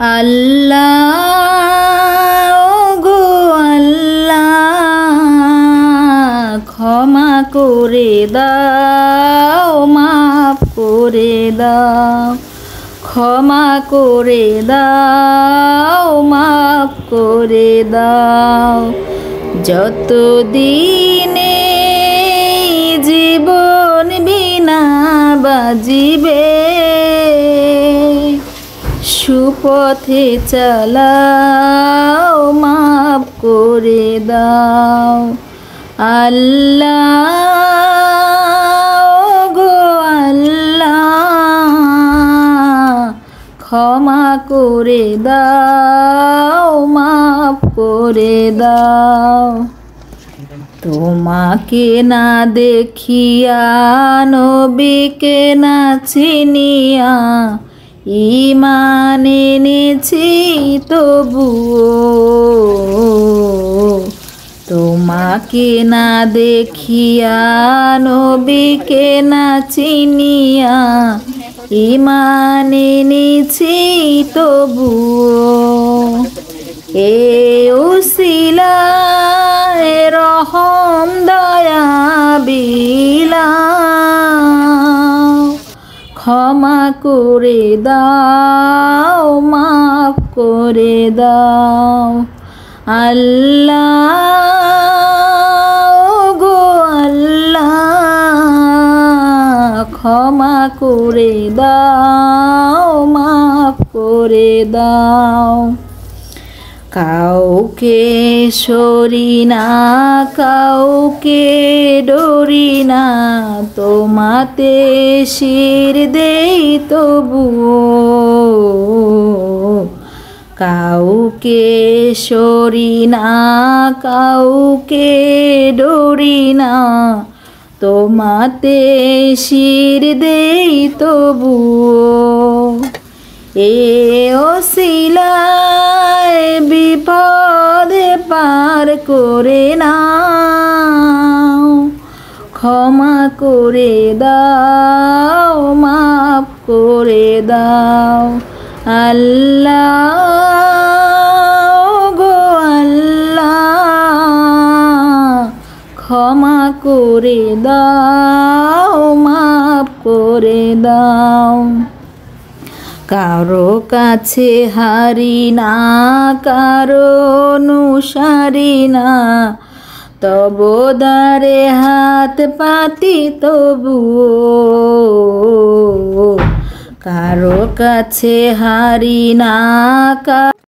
আল্লাহ গো আল্লাহ ক্ষমা করে দাও, মাফ করে দাও, ক্ষমা করে দাও, মাফ করে দাও। যতদিনে জীবন বিনা বাজিবে, সুপথে চালাও, মাফ করে দাও। আল্লাহ গো আল্লাহ ক্ষমা করে দাও, মাফ করে দাও। তোমাকে না দেখিয়া, নবীকে না চিনিয়া ঈমান এনেছি তবুও, তোমাকে না দেখিয়া, নবীকে না চিনিয়া ঈমান এনেছি তবুও। এ উসিলায় রহম দয়া বিলাও, ক্ষমা করে দাও, মাফ করে দাও। আল্লাহ গো আল্লাহ ক্ষমা করে দাও, মাফ করে দাও। কাউকে সরি না, কাউকে ডরি না, তোমাতে শির দেই তবুও। কাউকে সরি না, কাউকে ডরি না, তোমাতে শির দেই তবুও। এ ওসিলায় বিপদে পার করে নাও, ক্ষমা করে দাও, মাফ করে দাও। আল্লাহ গো আল্লাহ ক্ষমা করে দাও, মাফ করে দাও। কারো কাছে হারি না, কারো অনুসারী না, তব দ্বারে হাত পাতি তবুও। কারো কাছে হারি না।